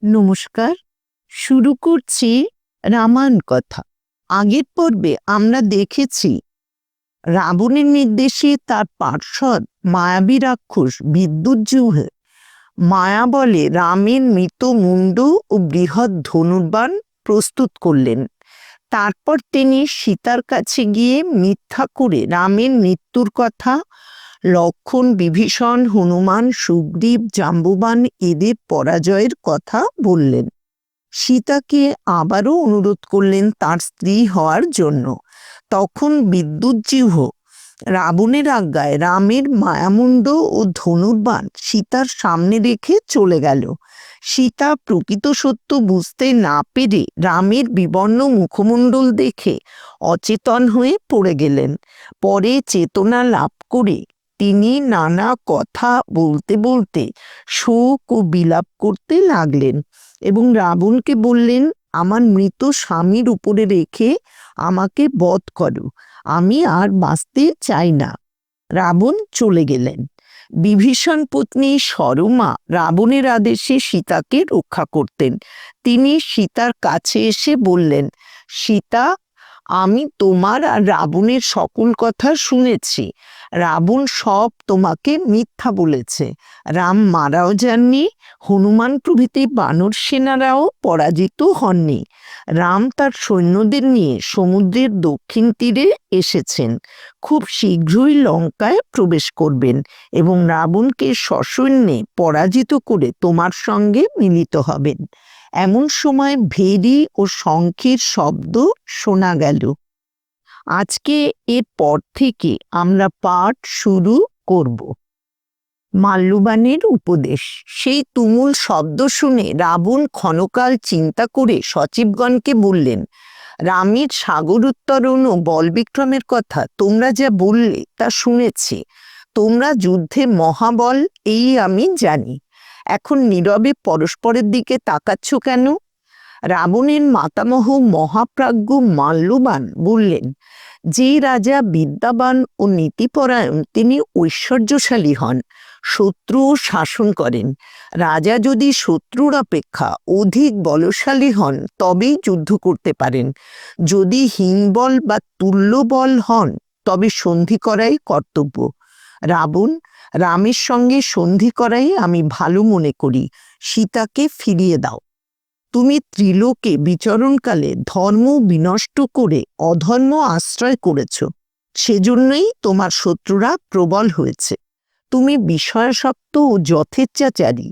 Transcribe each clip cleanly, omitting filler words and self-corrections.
নমস্কার। শুরু করছি রামায়ণ কথা। আগের পর্বে আমরা দেখেছি রাবণের নির্দেশে তার পার্ষদ মায়াবী রাক্ষস বিদ্যুৎজুহ মায়া বলে রামের মৃত মুণ্ড ও বৃহৎ ধনুর্বাণ প্রস্তুত করলেন। তারপর তিনি সীতার কাছে গিয়ে মিথ্যা করে রামের মৃত্যুর কথা, লক্ষণ, বিভীষণ, হনুমান, সুগ্রীব, জাম্বুবান এদের পরাজয়ের কথা বললেন। সীতাকে আবারও অনুরোধ করলেন তার স্ত্রী হওয়ার জন্য। তখন বিদ্যুৎজিহ্ব রাবণের আজ্ঞায় রামের মায়ামুণ্ড ও ধনুর্বাণ সীতার সামনে রেখে চলে গেল। সীতা প্রকৃত সত্য বুঝতে না পেরে রামের বিবর্ণ মুখমণ্ডল দেখে অচেতন হয়ে পড়ে গেলেন। পরে চেতনা লাভ করে তিনি নানা কথা বলতে বলতে শোক ও বিলাপ করতে লাগলেন এবং রাবণকে বললেন, আমার মৃত স্বামীর উপরে রেখে আমাকে বধ করো, আমি আর বাঁচতে চাই না। রাবণ চলে গেলেন। বিভীষণ পত্নী সরমা রাবণের আদেশে সীতাকে রক্ষা করতেন। তিনি সীতার কাছে এসে বললেন, সীতা, আমি তোমার আর রাবণের সকল কথা শুনেছি। রাবণ সব তোমাকে মিথ্যা বলেছে। রাম মারাও যাননি, হনুমান প্রভৃতি বানর সেনারাও পরাজিত হননি। রাম তার সৈন্যদের নিয়ে সমুদ্রের দক্ষিণ তীরে এসেছেন। খুব শীঘ্রই লঙ্কায় প্রবেশ করবেন এবং রাবণকে সসৈন্যে পরাজিত করে তোমার সঙ্গে মিলিত হবেন। এমন সময় ভেরি ও শঙ্খের শব্দ শোনা গেল। আজকে এর পর থেকে আমরা পাঠ শুরু করব। মাল্যবানের উপদেশ। সেই তুমুল শব্দ শুনে রাবণ ক্ষণকাল চিন্তা করে সচিবগণকে বললেন, রামের সাগর উত্তরণ ও বলবিক্রমের কথা তোমরা যা বললে তা শুনেছি। তোমরা যুদ্ধে মহাবল এই আমি জানি। এখন নীরবে পরস্পরের দিকে তাকাচ্ছ কেন? রাবণের মাতামহ মহাপ্রাজ্ঞ মাল্যবান বললেন, যে রাজা বিদ্যাবান ও নীতিপরায়ণ তিনি ঐশ্বর্যশালী হন, শত্রুও শাসন করেন। রাজা যদি শত্রুর অপেক্ষা অধিক বলশালী হন তবেই যুদ্ধ করতে পারেন। যদি হীনবল বা তুল্যবল হন তবে সন্ধি করাই কর্তব্য। রাবণ, রামের সঙ্গে সন্ধি করাই আমি ভালো মনে করি। সীতাকে ফিরিয়ে দাও। তুমি ত্রিলোকে বিচরণকালে ধর্ম বিনষ্ট করে অধর্ম আশ্রয় করেছ, সেজন্যই তোমার শত্রুরা প্রবল হয়েছে। তুমি বিষয়াসক্ত ও যথেচ্ছাচারী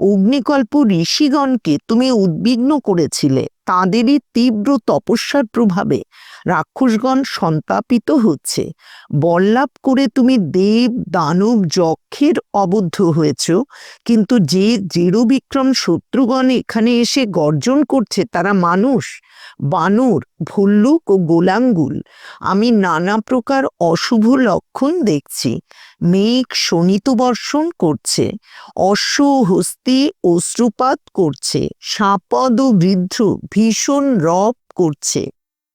অগ্নিকল্প ঋষিগণকে তুমি উদ্বিগ্ন করেছিলে। তাঁদেরই তীব্র তপস্যার প্রভাবে রাক্ষসগণ সন্তাপিত হচ্ছে। বল্লাভ করে তুমি দেব, দানব, যক্ষের অবদ্ধ হয়েছ, কিন্তু যে দৃঢ় বিক্রম শত্রুগণ এখানে এসে গর্জন করছে তারা মানুষ, বানর, ভল্লুক ও গোলাঙ্গুল। আমি নানা প্রকার অশুভ লক্ষণ দেখছি। মেঘ শোণিত বর্ষণ করছে, অশ্ব হস্তি অশ্রুপাত করছে, সাপদ ও বৃদ্ধ ভীষণ রব করছে।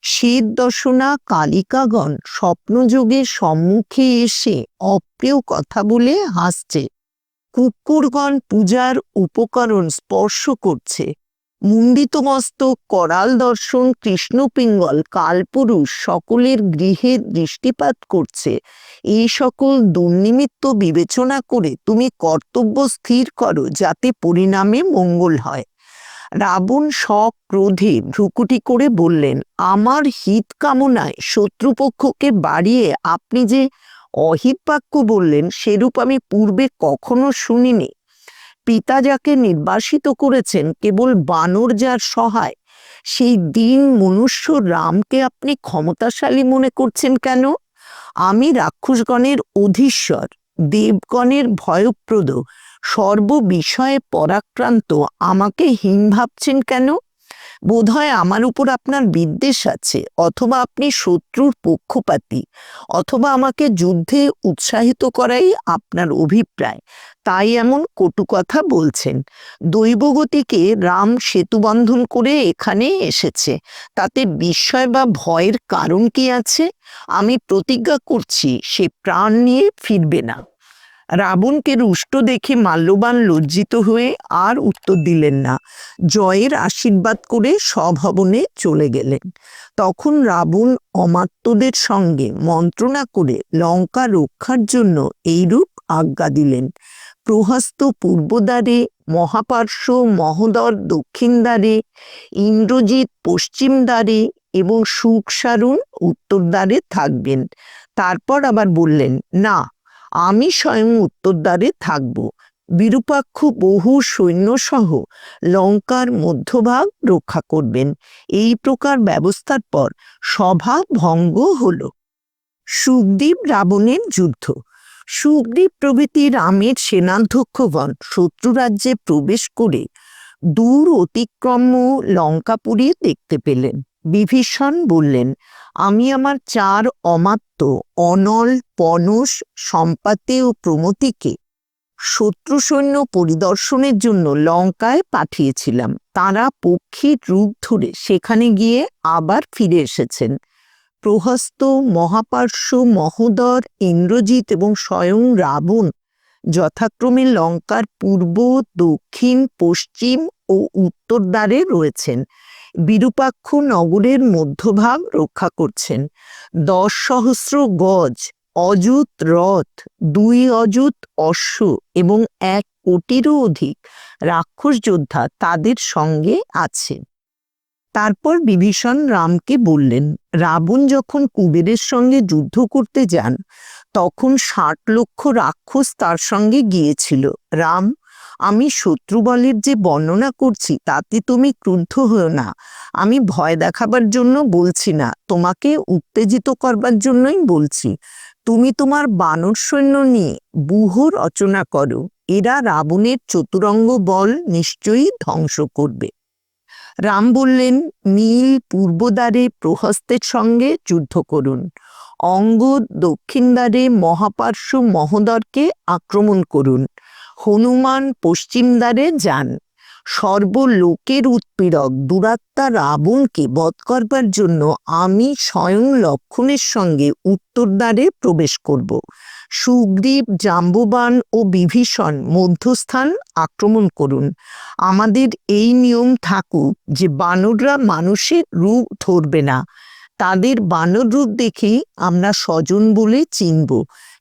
শীত দশনা কালিকাগণ স্বপ্নযোগে সম্মুখে এসে অপ্রিয় কথা বলে হাসছে। কুকুরগণ পূজার উপকরণ স্পর্শ করছে। মুণ্ডিত মস্তক, করাল দর্শন, কৃষ্ণপিঙ্গল, কালপুরুষ সকলের গৃহে দৃষ্টিপাত করছে। এই সকল দুর্নিমিত্ত বিবেচনা করে তুমি কর্তব্য স্থির করো যাতে পরিণামে মঙ্গল হয়। রাবণ সক্রোধে ভ্রুকুটি করে বললেন, আমার হিত কামনায় শত্রুপক্ষকে বাড়িয়ে আপনি যে অহিত বাক্য বললেন সেরূপ আমি পূর্বে কখনো শুনিনি। পিতা যাকে নির্বাসিত করেছেন, কেবল বানর যার সহায়, সেই দিন মনুষ্য রামকে আপনি ক্ষমতাশালী মনে করছেন কেন? আমি রাক্ষসগণের অধীশ্বর, দেবগণের ভয়প্রদ, সর্ববিষয়ে পরাক্রান্ত আমাকে হীন ভাবছেন কেন? বোধহয় আমার উপর আপনার বিদ্বেষ আছে, অথবা আপনি শত্রুর পক্ষপাতী, অথবা আমাকে যুদ্ধে উৎসাহিত করাই আপনার অভিপ্রায়, তাই এমন কটু কথা বলছেন। দৈবগতিকে রাম সেতুবন্ধন করে এখানে এসেছে, তাতে বিস্ময় বা ভয়ের কারণ কি আছে? আমি প্রতিজ্ঞা করছি সে প্রাণ নিয়ে ফিরবে না। রাবণকে রুষ্ট দেখে মাল্যবান লজ্জিত হয়ে আর উত্তর দিলেন না, জয়ের আশীর্বাদ করে স্বভবনে চলে গেলেন। তখন রাবণ অমাত্যদের সঙ্গে মন্ত্রণা করে লঙ্কা রক্ষার জন্য এইরূপ আজ্ঞা দিলেন: প্রহস্ত পূর্ব দ্বারে, মহাপার্শ্ব মহোদর দক্ষিণ দ্বারে, ইন্দ্রজিৎ পশ্চিম দ্বারে এবং সুকসারুণ উত্তর দ্বারে থাকবেন। তারপর আবার বললেন, না, আমি স্বয়ং উত্তর দ্বারে থাকব। বিরূপাক্ষ বহু সৈন্যসহ লঙ্কার মধ্যভাগ রক্ষা করবেন। এই প্রকার ব্যবস্থার পর সভা ভঙ্গ হল। সুগ্রীব রাবণের যুদ্ধ। সুগ্রীব প্রভৃতি রামের সেনাধ্যক্ষগণ শত্রুরাজ্যে প্রবেশ করে দূর অতিক্রম লঙ্কাপুরী দেখতে পেলেন। বিভীষণ বললেন, আমি আমার 4 অমাত্য অনল, পনস, সম্পাতে ও প্রমতিকে শত্রু সৈন্য পরিদর্শনের জন্য লঙ্কায় পাঠিয়েছিলাম। তারা পক্ষীর রূপ ধরে সেখানে গিয়ে আবার ফিরে এসেছেন। প্রহস্ত, মহাপার্শ্ব মহোদর, ইন্দ্রজিৎ এবং স্বয়ং রাবণ যথাক্রমে লঙ্কার পূর্ব, দক্ষিণ, পশ্চিম ও উত্তর দ্বারে রয়েছেন। বিরূপাক্ষ নগরের মধ্যভাগ রক্ষা করছেন। 10 সহস্র গজ, অযুত রথ, 2 অযুত অশ্ব এবং 1 কোটিরও অধিক রাক্ষস যোদ্ধা তাদের সঙ্গে আছে। তারপর বিভীষণ রামকে বললেন, রাবণ যখন কুবেরের সঙ্গে যুদ্ধ করতে যান তখন 60 লক্ষ রাক্ষস তার সঙ্গে গিয়েছিল। রাম, আমি শত্রুবলের যে বর্ণনা করছি তাতে তুমি ক্রুদ্ধ হও না। আমি ভয় দেখাবার জন্য বলছি না, তোমাকে উত্তেজিত করবার জন্যই বলছি। তুমি তোমার বানর সৈন্য নিয়ে ব্যূহ রচনা করো। এরা রাবণের চতুরঙ্গ বল নিশ্চয়ই ধ্বংস করবে। রাম বললেন, নীল পূর্ব দ্বারে প্রহস্তের সঙ্গে যুদ্ধ করুন। অঙ্গদ দক্ষিণ দ্বারে মহাপার্শ্ব মহোদরকে আক্রমণ করুন। হনুমান পশ্চিম দ্বারে যান। সর্বলোকের উৎপীড়ক দুরাত্মা রাবণকে বধ করবার জন্য আমি স্বয়ং লক্ষণের সঙ্গে উত্তর দ্বারে প্রবেশ করব। সুগ্রীব, জাম্ববান ও বিভীষণ মধ্যস্থান আক্রমণ করুন। আমাদের এই নিয়ম থাকুক যে বানররা মানুষের রূপ ধরবে না। তাদের বানর রূপ দেখেই আমরা স্বজন বলে চিনব।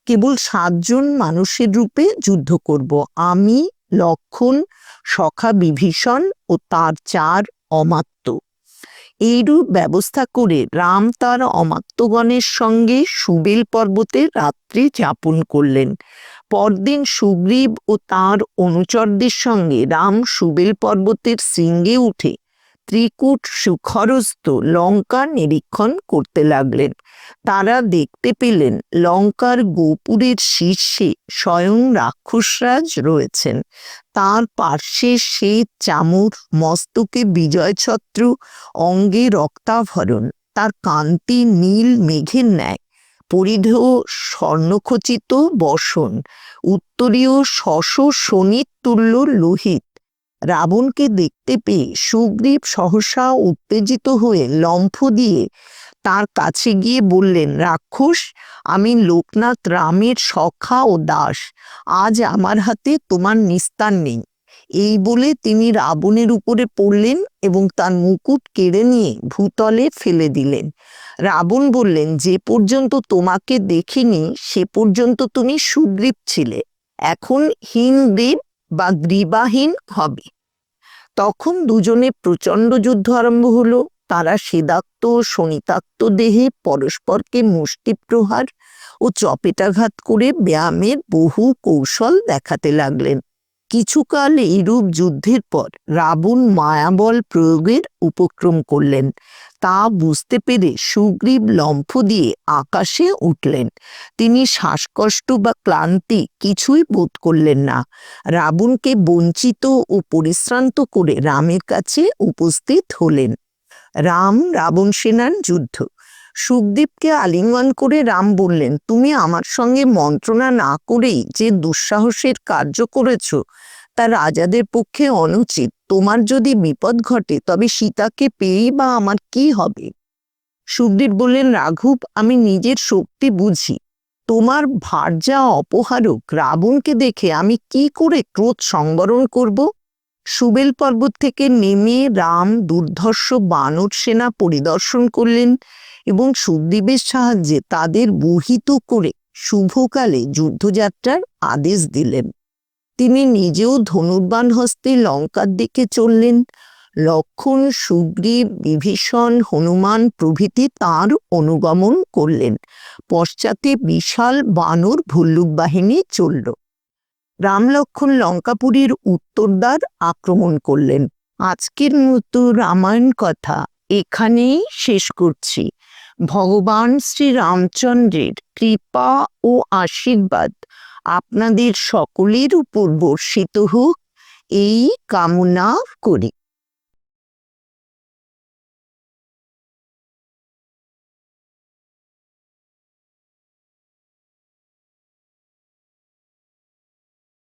কেবল 7 জন মানুষের রূপে যুদ্ধ করব, আমি, লক্ষণ, সখা বিভীষণ ও তার 4 অমাত্য। এইরূপ ব্যবস্থা করে রাম তার অমাত্যগণের সঙ্গে সুবেল পর্বতে রাত্রি যাপন করলেন। পরদিন সুগ্রীব ও তার অনুচরদের সঙ্গে রাম সুবেল পর্বতের শৃঙ্গে উঠে ত্রিকূট শিখরস্থ লঙ্কা নিরীক্ষণ করতে লাগলেন। তারা দেখতে পেলেন লঙ্কার গোপুরের শীর্ষে স্বয়ং রাক্ষসরাজ রয়েছেন। তার পার্শ্বে শ্বেত চামর, মস্তকে বিজয়ছত্র, অঙ্গে রক্তাভরণ, তার কান্তি নীল মেঘের ন্যায়, পরিধেয় স্বর্ণখচিত বসন, উত্তরীয় শশ শনির তুল্য লোহিত। রাবণকে দেখতে পেয়ে সুগ্রীব সহসা উত্তেজিত হয়ে লম্ফ দিয়ে তার কাছে গিয়ে বললেন, রাক্ষস, আমি লোকনাথ রামের সখা ও দাস। আজ আমার হাতে তোমার নিস্তার নেই। এই বলে তিনি রাবণের উপরে পড়লেন এবং তার মুকুট কেড়ে নিয়ে ভূতলে ফেলে দিলেন। রাবণ বললেন, যে পর্যন্ত তোমাকে দেখিনি সে পর্যন্ত তুমি সুগ্রীব ছিলে, এখন হীনগ্রীব বা গ্রীবাহীন হবে। তখন দুজনে প্রচণ্ড যুদ্ধ আরম্ভ হলো। তারা সেদাক্ত শনিতাক্ত দেহে পরস্পরকে মুষ্টিপ্রহার ও চপেটাঘাত করে ব্যায়ামের বহু কৌশল দেখাতে লাগলেন। কিছুকাল এইরূপ যুদ্ধের পর রাবণ মায়াবল প্রয়োগের উপক্রম করলেন। তা বুঝতে পেরে সুগ্রীব লম্ফ দিয়ে আকাশে উঠলেন। তিনি শ্বাসকষ্ট বা ক্লান্তি কিছুই বোধ করলেন না। রাবণকে বঞ্চিত ও পরিশ্রান্ত করে রামের কাছে উপস্থিত হলেন। রাম রাবণ সেনার যুদ্ধ। সুগ্রীবকে আলিঙ্গন করে রাম বললেন, তুমি আমার সঙ্গে মন্ত্রণা না করেই যে দুঃসাহসের কার্য করেছ তা রাজাদের পক্ষে অনুচিত। তোমার যদি বিপদ ঘটে তবে সীতাকে পেয়েই বা আমার কি হবে? সুগ্রীব বললেন, রাঘব, আমি নিজের শক্তি বুঝি। তোমার ভার্যা অপহারক রাবণকে দেখে আমি কি করে ক্রোধ সংবরণ করব? সুবেল পর্বত থেকে নেমে রাম দুর্ধর্ষ বানর সেনা পরিদর্শন করলেন এবং সুগ্রীবের সাহায্যে তাদের বহিত করে শুভকালে যুদ্ধযাত্রার আদেশ দিলেন। তিনি নিজেও ধনুর্বাণ হস্তে লঙ্কার দিকে চললেন। লক্ষ্মণ, সুগ্রীব, বিভীষণ, হনুমান প্রভৃতি তাঁর অনুগমন করলেন। পশ্চাতে বিশাল বানর ভল্লুক বাহিনী চলল। রাম লক্ষ্মণ লঙ্কাপুরীর উত্তরদ্বার আক্রমণ করলেন। আজকের মতো রামায়ণ কথা এখানেই শেষ করছি। ভগবান শ্রী রামচন্দ্রের কৃপা ও আশীর্বাদ আপনাদের সকলের উপর বর্ষিত হোক, এই কামনা করি।